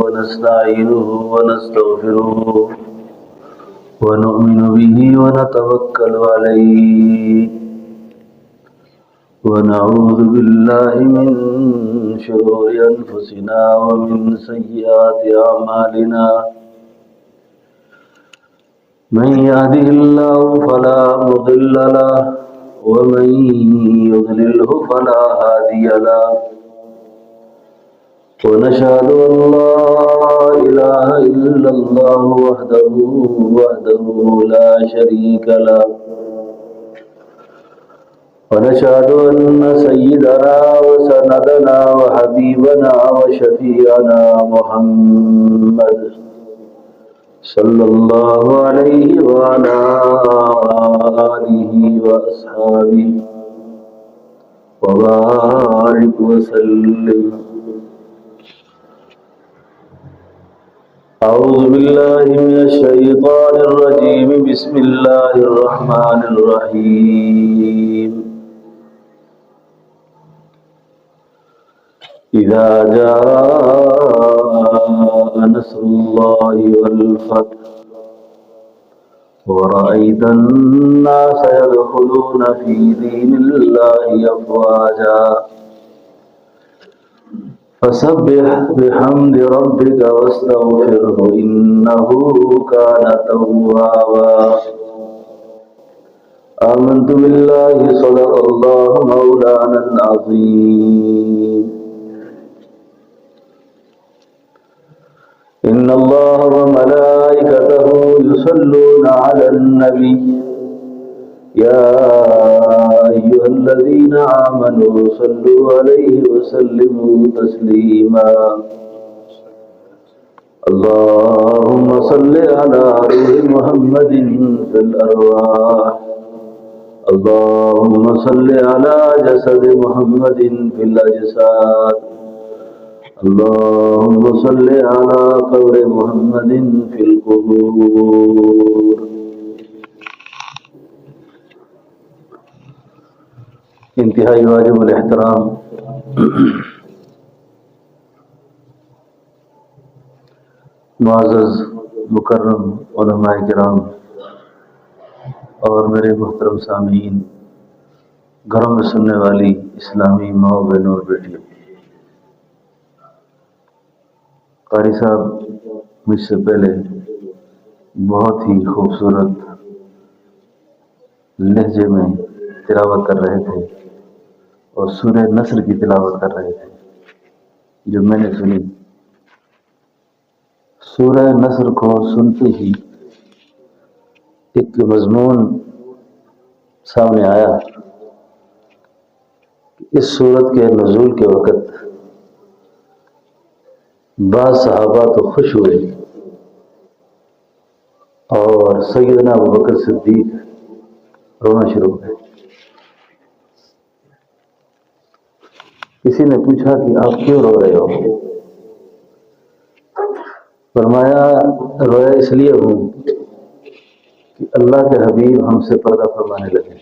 ونستعينه ونستغفره ونؤمن به ونتوكل عليه ونعوذ بالله من شرور أنفسنا ومن سيئات أعمالنا من يهده الله فلا مضل له ومن يضلله فلا هادي له ونشهد أن لا إله إلا الله وحده لا شريك له ونشهد أن سيدنا وسندنا وحبيبنا وشفيعنا محمد صلى الله عليه وعلى آله وأصحابه وبارك وسلم. أعوذ بالله من الشيطان الرجيم. بسم الله الرحمن الرحيم. إذا جاء نصر الله والفتح ورأيت الناس يدخلون في دين الله أفواجا فسبح بحمد ربك واستغفره إنه كان توابا. آمنت بالله صدق الله مولانا العظيم. إن الله وملائكته يصلون على النبي يا أيها الذين آمنوا صلوا عليه وسلموا تسليما. اللهم صل على روح محمد في الأرواح اللهم صل على جسد محمد في الأجساد اللهم صل على قبر محمد في القبور. انتہائی واجب الاحترام معزز مکرم علماء کرام اور میرے محترم سامعین، گھروں میں سننے والی اسلامی ماؤں بہنوں اور بیٹیوں، قاری صاحب مجھ سے پہلے بہت ہی خوبصورت لہجے میں تلاوت کر رہے تھے اور سورہ نصر کی تلاوت کر رہے تھے جو میں نے سنی. سورہ نصر کو سنتے ہی ایک مضمون سامنے آیا کہ اس سورت کے نزول کے وقت بعض صحابہ تو خوش ہوئے اور سیدنا ابوبکر صدیق رونا شروع ہو گئے. کسی نے پوچھا کہ آپ کیوں رو رہے ہو؟ فرمایا رویا اس لیے ہوں کہ اللہ کے حبیب ہم سے پردہ فرمانے لگے.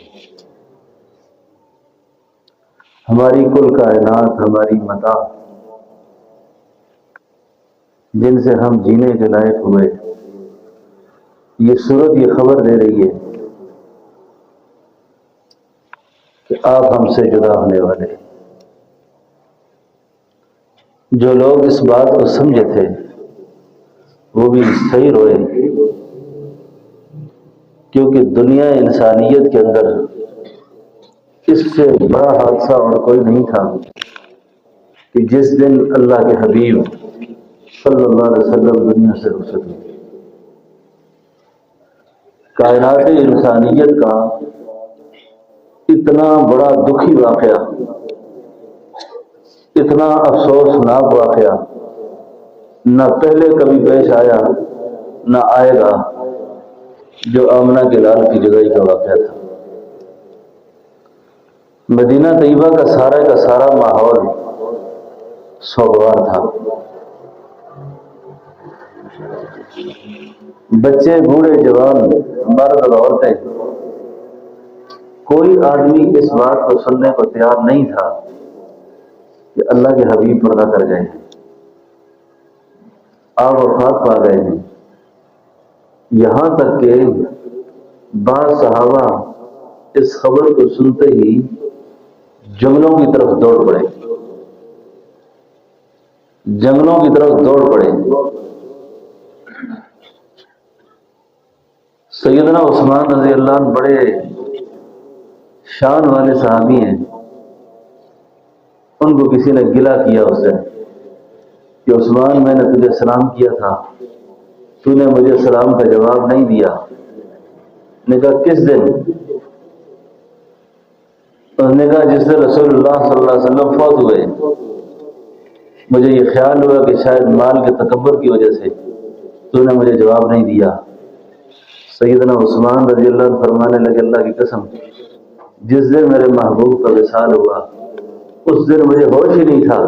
ہماری کل کائنات، ہماری متاع جن سے ہم جینے کے لائق ہوئے، یہ سورت یہ خبر دے رہی ہے کہ آپ ہم سے جدا ہونے والے. جو لوگ اس بات کو سمجھے تھے وہ بھی صحیح روئے، کیونکہ دنیا انسانیت کے اندر اس سے بڑا حادثہ اور کوئی نہیں تھا کہ جس دن اللہ کے حبیب صلی اللہ علیہ وسلم دنیا سے رخصت ہوئے. کائنات انسانیت کا اتنا بڑا دکھی واقعہ، اتنا افسوسناک واقعہ نہ پہلے کبھی پیش آیا نہ آئے گا جو آمنہ کے لال کی جدائی کا واقعہ تھا. مدینہ طیبہ کا سارا ماحول سوگوار تھا. بچے، بوڑھے، جوان، مرد اور عورتیں، کوئی آدمی اس بات کو سننے کو تیار نہیں تھا کہ اللہ کے حبیب پردہ کر گئے. آپ وفات پا گئے ہیں۔ یہاں تک کہ بعض صحابہ اس خبر کو سنتے ہی جنگلوں کی طرف دوڑ پڑے، جنگلوں کی طرف دوڑ پڑے۔ سیدنا عثمان رضی اللہ عنہ بڑے شان والے صحابی ہیں۔ ان کو کسی نے گلہ کیا اس سے کہ عثمان، میں نے تجھے سلام کیا تھا، تو نے مجھے سلام کا جواب نہیں دیا۔ نے کہا کس دن؟ انہوں نے کہا جس دن رسول اللہ صلی اللہ علیہ وسلم فوت ہوئے۔ مجھے یہ خیال ہوا کہ شاید مال کے تکبر کی وجہ سے تو نے مجھے جواب نہیں دیا۔ سیدنا عثمان رضی اللہ عنہ فرمانے لگے، اللہ کی قسم، جس دن میرے محبوب کا وصال ہوا اس دن مجھے ہوش ہی نہیں تھا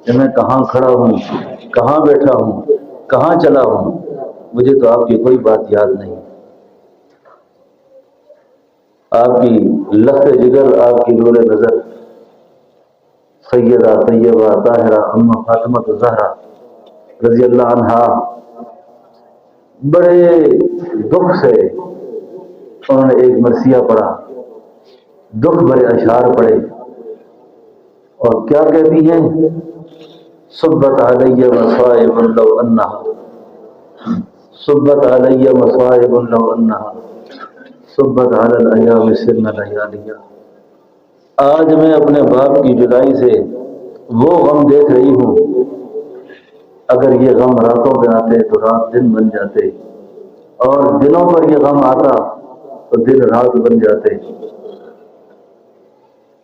کہ میں کہاں کھڑا ہوں، کہاں بیٹھا ہوں، کہاں چلا ہوں، مجھے تو آپ کی کوئی بات یاد نہیں۔ آپ کی لخت جگر، آپ کی نور نظر، سیدہ طیبہ طاہرہ ام فاطمہ الزہرا رضی اللہ عنہا بڑے دکھ سے انہوں نے ایک مرثیہ پڑھا، دکھ بھرے اشعار پڑھے، اور کیا کہتی ہیں؟ صبت علیہ مصائب لو انہا، صبت علیہ مصائب لو انہا، صبت علی الایام سن لیالیہ۔ آج میں اپنے باپ کی جدائی سے وہ غم دیکھ رہی ہوں، اگر یہ غم راتوں پہ آتے تو رات دن بن جاتے، اور دنوں پر یہ غم آتا تو دن رات بن جاتے۔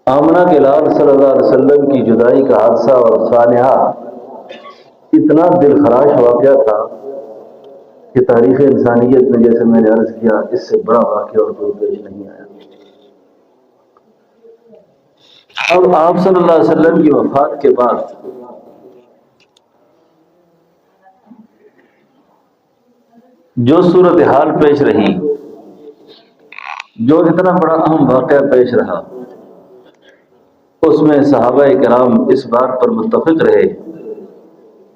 آمنہ کے لال صلی اللہ علیہ وسلم کی جدائی کا حادثہ اور سانحہ اتنا دل خراش واقعہ تھا کہ تاریخ انسانیت میں، جیسے میں نے عرض کیا، اس سے بڑا واقعہ اور کوئی پیش نہیں آیا۔ اب آپ صلی اللہ علیہ وسلم کی وفات کے بعد جو صورتحال پیش رہی، جو اتنا بڑا اہم واقعہ پیش رہا، اس میں صحابہ کرام اس بات پر متفق رہے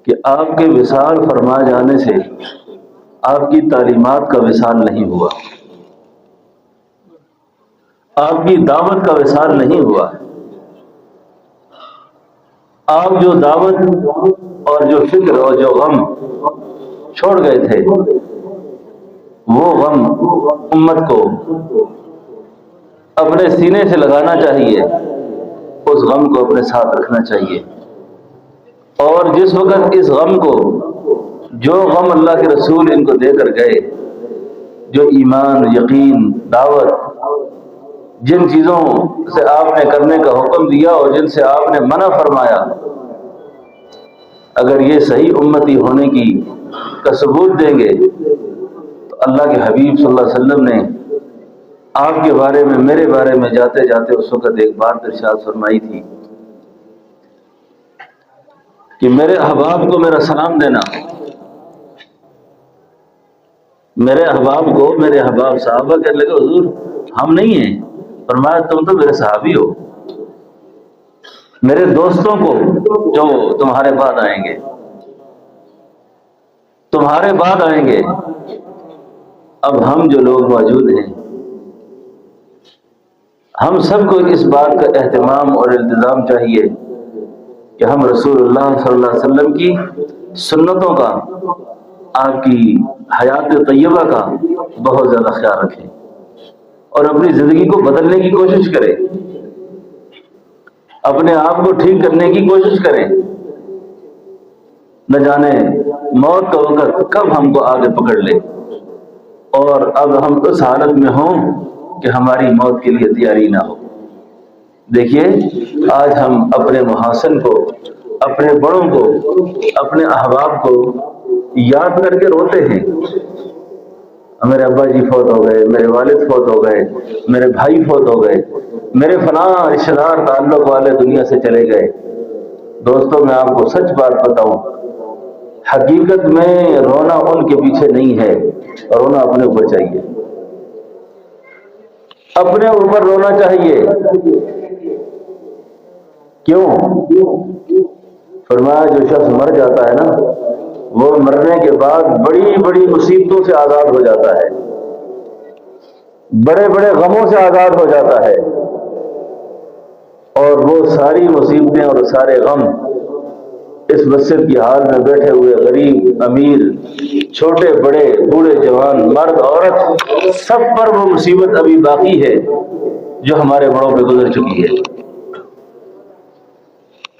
کہ آپ کے وصال فرما جانے سے آپ کی تعلیمات کا وصال نہیں ہوا، آپ کی دعوت کا وصال نہیں ہوا۔ آپ جو دعوت اور جو فکر اور جو غم چھوڑ گئے تھے، وہ غم امت کو اپنے سینے سے لگانا چاہیے، اس غم کو اپنے ساتھ رکھنا چاہیے۔ اور جس وقت اس غم کو، جو غم اللہ کے رسول ان کو دے کر گئے، جو ایمان، یقین، دعوت، جن چیزوں سے آپ نے کرنے کا حکم دیا اور جن سے آپ نے منع فرمایا، اگر یہ صحیح امتی ہونے کا ثبوت دیں گے تو اللہ کے حبیب صلی اللہ علیہ وسلم نے آپ کے بارے میں، میرے بارے میں جاتے جاتے اس وقت ایک بات ارشاد فرمائی تھی کہ میرے احباب کو میرا سلام دینا۔ میرے احباب کو، میرے احباب صحابہ کہنے لگے، حضور ہم نہیں ہیں۔ فرمایا تم تو میرے صحابی ہو، میرے دوستوں کو جو تمہارے بعد آئیں گے، تمہارے بعد آئیں گے۔ اب ہم جو لوگ موجود ہیں، ہم سب کو اس بات کا اہتمام اور التزام چاہیے کہ ہم رسول اللہ صلی اللہ علیہ وسلم کی سنتوں کا، آپ کی حیات طیبہ کا بہت زیادہ خیال رکھیں اور اپنی زندگی کو بدلنے کی کوشش کریں، اپنے آپ کو ٹھیک کرنے کی کوشش کریں۔ نہ جانے موت کا وقت کب ہم کو آگے پکڑ لے، اور اب ہم اس حالت میں ہوں کہ ہماری موت کے لیے تیاری نہ ہو۔ دیکھیے، آج ہم اپنے محاسن کو، اپنے بڑوں کو، اپنے احباب کو یاد کر کے روتے ہیں۔ میرے ابا جی فوت ہو گئے، میرے والد فوت ہو گئے، میرے بھائی فوت ہو گئے، میرے فلاں رشتہ دار تعلق والے دنیا سے چلے گئے۔ دوستوں، میں آپ کو سچ بات بتاؤں، حقیقت میں رونا ان کے پیچھے نہیں ہے، رونا اپنے اوپر چاہیے، اپنے اوپر رونا چاہیے۔ کیوں؟ فرمایا جو شخص مر جاتا ہے نا، وہ اور مرنے کے بعد بڑی بڑی مصیبتوں سے آزاد ہو جاتا ہے، بڑے بڑے غموں سے آزاد ہو جاتا ہے، اور وہ ساری مصیبتیں اور سارے غم اس مسجد کی حال میں بیٹھے ہوئے غریب امیر، چھوٹے بڑے، بوڑھے جوان، مرد عورت، سب پر وہ مصیبت ابھی باقی ہے جو ہمارے بڑوں پہ گزر چکی ہے۔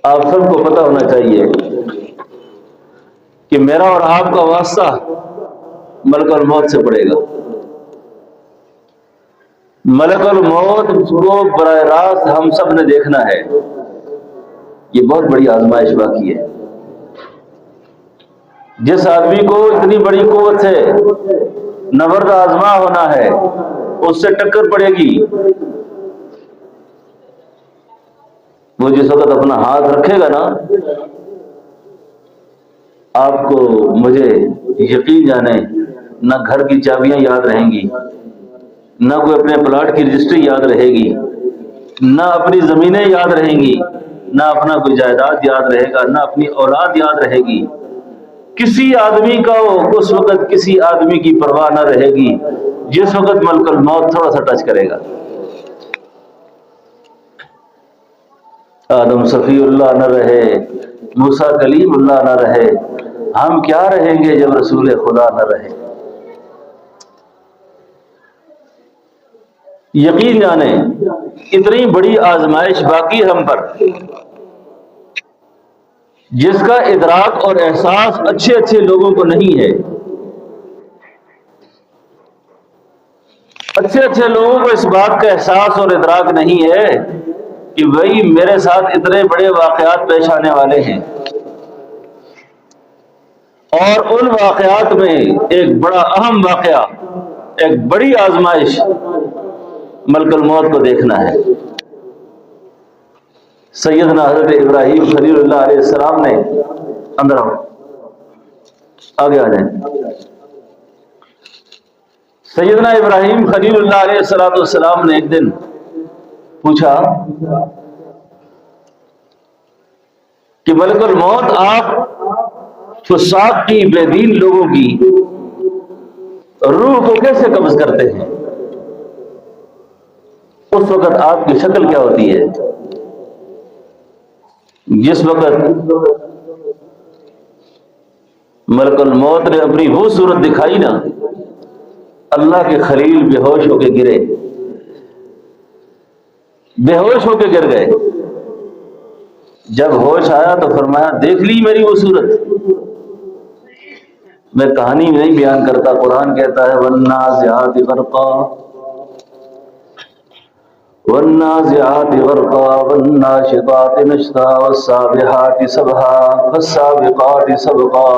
آپ سب کو پتہ ہونا چاہیے کہ میرا اور آپ کا واسطہ ملک الموت سے پڑے گا۔ ملک الموت کو براہ راست ہم سب نے دیکھنا ہے۔ یہ بہت بڑی آزمائش باقی ہے۔ جس آدمی کو اتنی بڑی قوت سے نبرد آزما ہونا ہے، اس سے ٹکر پڑے گی، وہ جس وقت اپنا ہاتھ رکھے گا نا، آپ کو مجھے یقین جانے نہ گھر کی چابیاں یاد رہیں گی، نہ کوئی اپنے پلاٹ کی رجسٹری یاد رہے گی، نہ اپنی زمینیں یاد رہیں گی، نہ اپنا کوئی جائیداد یاد رہے گا، نہ اپنی اولاد یاد رہے گی۔ کسی آدمی کا اس وقت کسی آدمی کی پرواہ نہ رہے گی جس وقت ملک الموت تھوڑا سا ٹچ کرے گا۔ آدم صفی اللہ نہ رہے، موسیٰ کلیم اللہ نہ رہے، ہم کیا رہیں گے جب رسول خدا نہ رہے؟ یقین جانیں اتنی بڑی آزمائش باقی ہم پر، جس کا ادراک اور احساس اچھے اچھے لوگوں کو نہیں ہے۔ اچھے اچھے لوگوں کو اس بات کا احساس اور ادراک نہیں ہے کہ بھائی میرے ساتھ اتنے بڑے واقعات پیش آنے والے ہیں، اور ان واقعات میں ایک بڑا اہم واقعہ، ایک بڑی آزمائش ملک الموت کو دیکھنا ہے۔ سیدنا حضرت ابراہیم خلیل اللہ علیہ السلام نے، اندر آؤ، آگے آ جائیں، سیدنا ابراہیم خلیل اللہ علیہ السلام نے ایک دن پوچھا کہ ملک الموت آپ فساق کی، بے دین لوگوں کی روح کو کیسے قبض کرتے ہیں؟ اس وقت آپ کی شکل کیا ہوتی ہے؟ جس وقت ملک الموت نے اپنی وہ صورت دکھائی نا، اللہ کے خلیل بے ہوش ہو کے گرے، بے ہوش ہو کے گر گئے۔ جب ہوش آیا تو فرمایا دیکھ لی میری وہ صورت؟ میں کہانی نہیں بیان کرتا، قرآن کہتا ہے والنازعات غرقا والنازعات غرقا والناشطات نشطا والسابحات سبحا والسابقات سبقا۔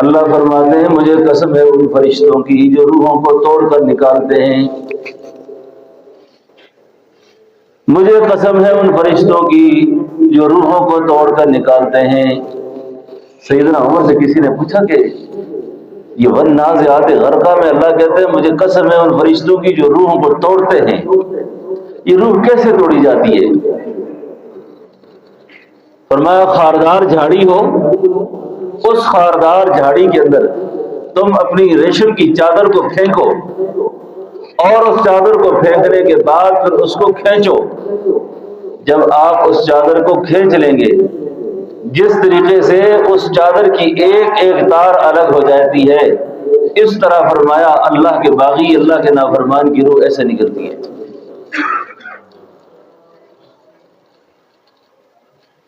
اللہ فرماتے ہیں مجھے قسم ہے ان فرشتوں کی جو روحوں کو توڑ کر نکالتے ہیں، مجھے قسم ہے ان فرشتوں کی جو روحوں کو توڑ کر نکالتے ہیں۔ سیدنا عمر سے کسی نے پوچھا کہ یہ والنازعات غرقا میں اللہ کہتے ہیں مجھے قسم ہے ان فرشتوں کی جو روحوں کو توڑتے ہیں، یہ روح کیسے توڑی جاتی ہے؟ فرمایا خاردار جھاڑی ہو، اس خاردار جھاڑی کے اندر تم اپنی ریشم کی چادر کو پھینکو، اور اس چادر کو پھینکنے کے بعد پھر اس کو کھینچو۔ جب آپ اس چادر کو کھینچ لیں گے، جس طریقے سے اس چادر کی ایک ایک تار الگ ہو جاتی ہے، اس طرح فرمایا اللہ کے باغی، اللہ کے نافرمان کی روح ایسے نکلتی ہے۔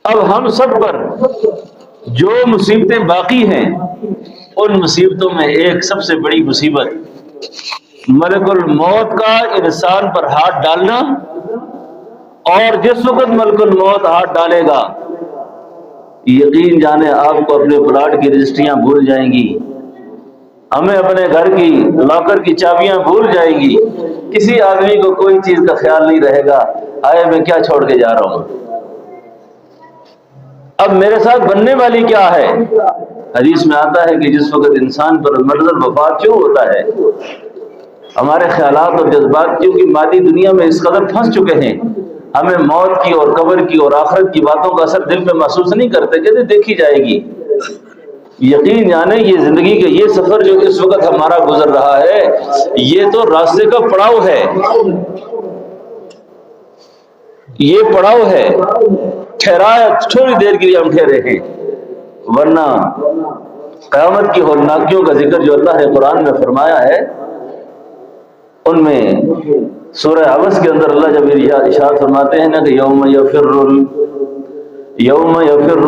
اب ہم سب پر جو مصیبتیں باقی ہیں، ان مصیبتوں میں ایک سب سے بڑی مصیبت ملک الموت کا انسان پر ہاتھ ڈالنا، اور جس وقت ملک الموت ہاتھ ڈالے گا یقین جانے آپ کو اپنے پلاٹ کی رجسٹریاں بھول جائیں گی، ہمیں اپنے گھر کی لاکر کی چابیاں بھول جائیں گی، کسی آدمی کو کوئی چیز کا خیال نہیں رہے گا، آئے میں کیا چھوڑ کے جا رہا ہوں، اب میرے ساتھ بننے والی کیا ہے؟ حدیث میں آتا ہے کہ جس وقت انسان پر مرض الوفات شروع ہوتا ہے، ہمارے خیالات اور جذبات کیونکہ مادی دنیا میں اس قدر پھنس چکے ہیں، ہمیں موت کی اور قبر کی اور آخرت کی باتوں کا اثر دل پہ محسوس نہیں کرتے، کہتے دیکھی جائے گی، یقین جانے یہ زندگی کا یہ سفر جو اس وقت ہمارا گزر رہا ہے یہ تو راستے کا پڑاؤ ہے، یہ پڑاؤ ہے، ٹھہرایا تھوڑی دیر کے لیے ہم ٹھہرے ہیں، ورنہ قیامت کی ہولناکیوں کا ذکر جو اللہ نے قرآن میں فرمایا ہے ان میں سورہ عبس کے اندر اللہ جب ارشاد فرماتے ہیں نا کہ یوم یفر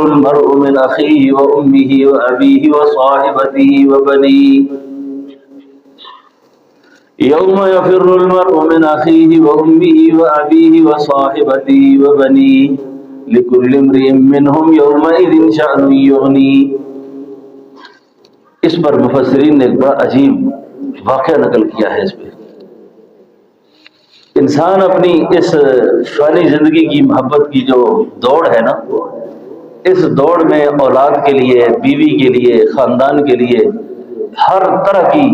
المرء من اخیہ و امہ و ابیہ و صاحبتہ و بنیہ، یوم یفر المرء من اخیہ و امہ و ابیہ و صاحبتہ و بنیہ لکل امرئ منہم یومئذ شأن یغنیہ۔ اس پر مفسرین نے ایک بڑا عجیب واقعہ نقل کیا ہے۔ اس پہ انسان اپنی اس فانی زندگی کی محبت کی جو دوڑ ہے نا، اس دوڑ میں اولاد کے لیے، بیوی کے لیے، خاندان کے لیے ہر طرح کی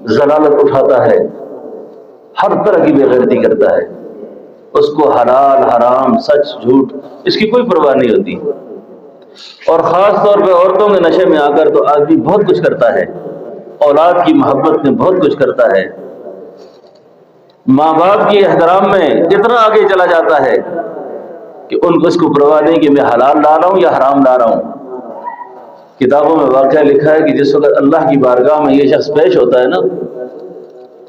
ضلالت اٹھاتا ہے، ہر طرح کی بے غیرتی کرتا ہے، اس کو حلال حرام سچ جھوٹ اس کی کوئی پرواہ نہیں ہوتی، اور خاص طور پہ عورتوں کے نشے میں آ کر تو آدمی بہت کچھ کرتا ہے، اولاد کی محبت میں بہت کچھ کرتا ہے، ماں باپ کے احترام میں اتنا آگے چلا جاتا ہے کہ ان کو اس کو پرواہ نہیں کہ میں حلال لا رہا ہوں یا حرام لا رہا ہوں۔ کتابوں میں واقعہ لکھا ہے کہ جس وقت اللہ کی بارگاہ میں یہ شخص پیش ہوتا ہے نا،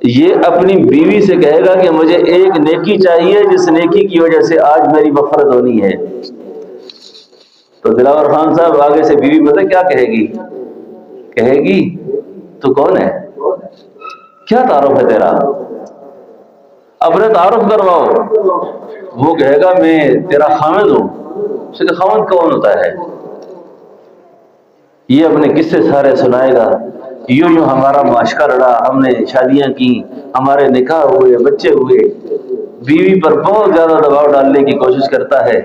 یہ اپنی بیوی سے کہے گا کہ مجھے ایک نیکی چاہیے جس نیکی کی وجہ سے آج میری مغفرت ہونی ہے، تو دلاور خان صاحب آگے سے بیوی پتہ کیا کہے گی؟ کہے گی تو کون ہے، کیا تعارف ہے تیرا، اپنے تعارف کرواؤ۔ وہ کہے گا میں تیرا خامد ہوں۔ اسے کہ خامد کون ہوتا ہے؟ یہ اپنے قصے سارے سنائے گا، یوں ہمارا معاشقہ لڑا، ہم نے شادیاں کی، ہمارے نکاح ہوئے، بچے ہوئے، بیوی پر بہت زیادہ دباؤ ڈالنے کی کوشش کرتا ہے،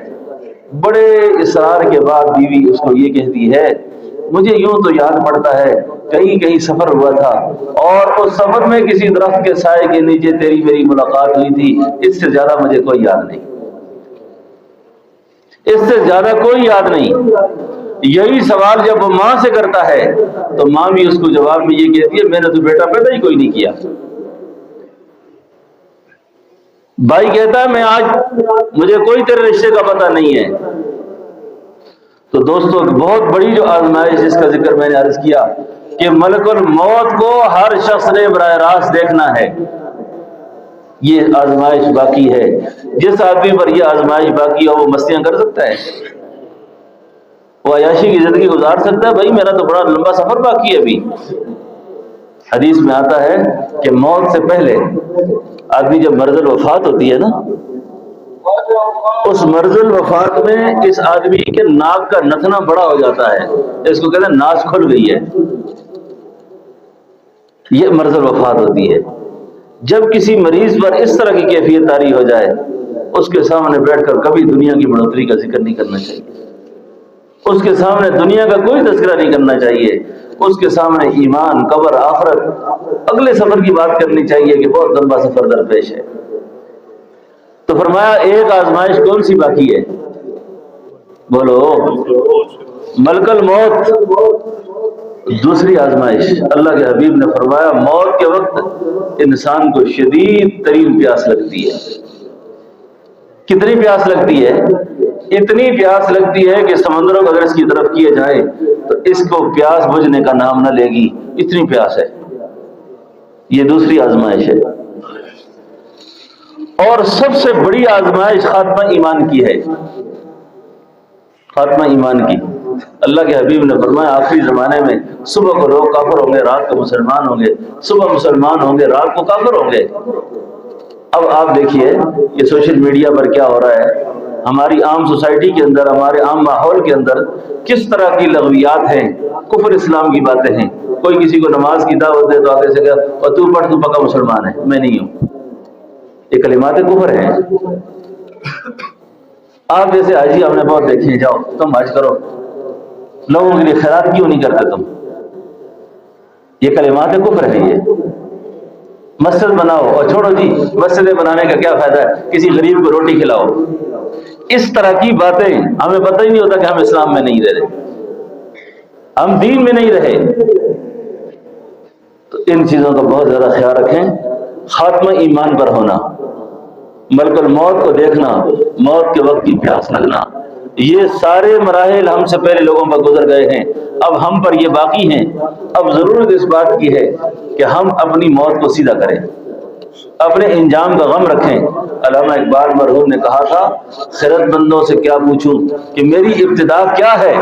بڑے اصرار کے بعد بیوی اس کو یہ کہتی ہے مجھے یوں تو یاد پڑتا ہے کہیں سفر ہوا تھا اور اس سفر میں کسی درخت کے سائے کے نیچے تیری میری ملاقات ہوئی تھی، اس سے زیادہ مجھے کوئی یاد نہیں، اس سے زیادہ کوئی یاد نہیں۔ یہی سوال جب وہ ماں سے کرتا ہے تو ماں بھی اس کو جواب میں یہ کہتی ہے میں نے تو بیٹا پیدا ہی کوئی نہیں کیا۔ بھائی کہتا ہے میں آج مجھے کوئی تیرے رشتے کا پتہ نہیں ہے۔ تو دوستو بہت بڑی جو آزمائش جس کا ذکر میں نے عرض کیا کہ ملک الموت کو ہر شخص نے براہ راست دیکھنا ہے، یہ آزمائش باقی ہے۔ جس آدمی پر یہ آزمائش باقی ہو وہ مستیاں کر سکتا ہے، وہ عیاشی کی زندگی گزار سکتا ہے؟ بھائی میرا تو بڑا لمبا سفر باقی ہے ابھی۔ حدیث میں آتا ہے کہ موت سے پہلے آدمی جب مرض الوفات ہوتی ہے نا، اس مرض الوفات میں اس آدمی کے ناک کا نتنا بڑا ہو جاتا ہے، اس کو کہتے ہیں ناس کھل گئی ہے، یہ مرض الوفات ہوتی ہے۔ جب کسی مریض پر اس طرح کی کیفیت طاری ہو جائے اس کے سامنے بیٹھ کر کبھی دنیا کی بڑھوتری کا ذکر نہیں کرنا چاہیے، اس کے سامنے دنیا کا کوئی تذکرہ نہیں کرنا چاہیے، اس کے سامنے ایمان، قبر، آخرت، اگلے سفر کی بات کرنی چاہیے کہ بہت لمبا سفر درپیش ہے۔ تو فرمایا ایک آزمائش کون سی باقی ہے؟ بولو، ملک الموت۔ دوسری آزمائش اللہ کے حبیب نے فرمایا موت کے وقت انسان کو شدید ترین پیاس لگتی ہے۔ کتنی پیاس لگتی ہے؟ اتنی پیاس لگتی ہے کہ سمندروں کو اگر اس کی طرف کیے جائے تو اس کو پیاس بجھنے کا نام نہ لے گی، اتنی پیاس ہے۔ یہ دوسری آزمائش ہے، اور سب سے بڑی آزمائش خاتمہ ایمان کی ہے، خاتمہ ایمان کی۔ اللہ کے حبیب نے فرمایا آخری زمانے میں صبح کو لوگ کافر ہوں گے، رات کو مسلمان ہوں گے، صبح مسلمان ہوں گے، رات کو کافر ہوں گے۔ اب آپ دیکھیے کہ سوشل میڈیا پر کیا ہو رہا ہے، ہماری عام سوسائٹی کے اندر، ہمارے عام ماحول کے اندر کس طرح کی لغویات ہیں، کفر اسلام کی باتیں ہیں۔ کوئی کسی کو نماز کی دعوت دے تو آگے سے کہا اور تو پڑھ، تو پکا مسلمان ہے، میں نہیں ہوں، یہ کلمات کفر ہیں۔ آپ جیسے حاجی ہم نے بہت دیکھے ہیں، جاؤ تم حج کرو، لوگوں کے لیے خیرات کیوں نہیں کرتے تم؟ یہ کلمات کفر ہے۔ یہ مسجد بناؤ اور چھوڑو جی مسجدیں بنانے کا کیا فائدہ ہے، کسی غریب کو روٹی کھلاؤ، اس طرح کی باتیں ہمیں پتہ ہی نہیں ہوتا کہ ہم اسلام میں نہیں رہ رہے۔ ہم دین میں نہیں رہے. تو ان چیزوں کا بہت زیادہ خیال رکھیں. خاتمہ ایمان پر ہونا، ملک الموت کو دیکھنا، موت کے وقت کی پیاس لگنا، یہ سارے مراحل ہم سے پہلے لوگوں پر گزر گئے ہیں. اب ہم پر یہ باقی ہیں. اب ضرورت اس بات کی ہے کہ ہم اپنی موت کو سیدھا کریں، اپنے انجام کا غم رکھیں. علامہ اقبال مرحوم نے کہا تھا، خرد بندوں سے کیا پوچھوں کہ میری ابتدا کیا ہے.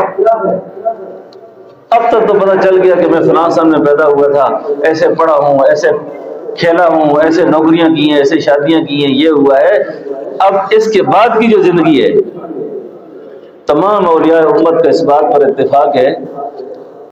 اب تک تو پتہ چل گیا کہ میں فلاں سن میں پیدا ہوا تھا، ایسے پڑھا ہوں، ایسے کھیلا ہوں، ایسے نوکریاں کی ہیں، ایسے شادیاں کی ہیں، یہ ہوا ہے. اب اس کے بعد کی جو زندگی ہے، تمام اولیاء امت کا اس بات پر اتفاق ہے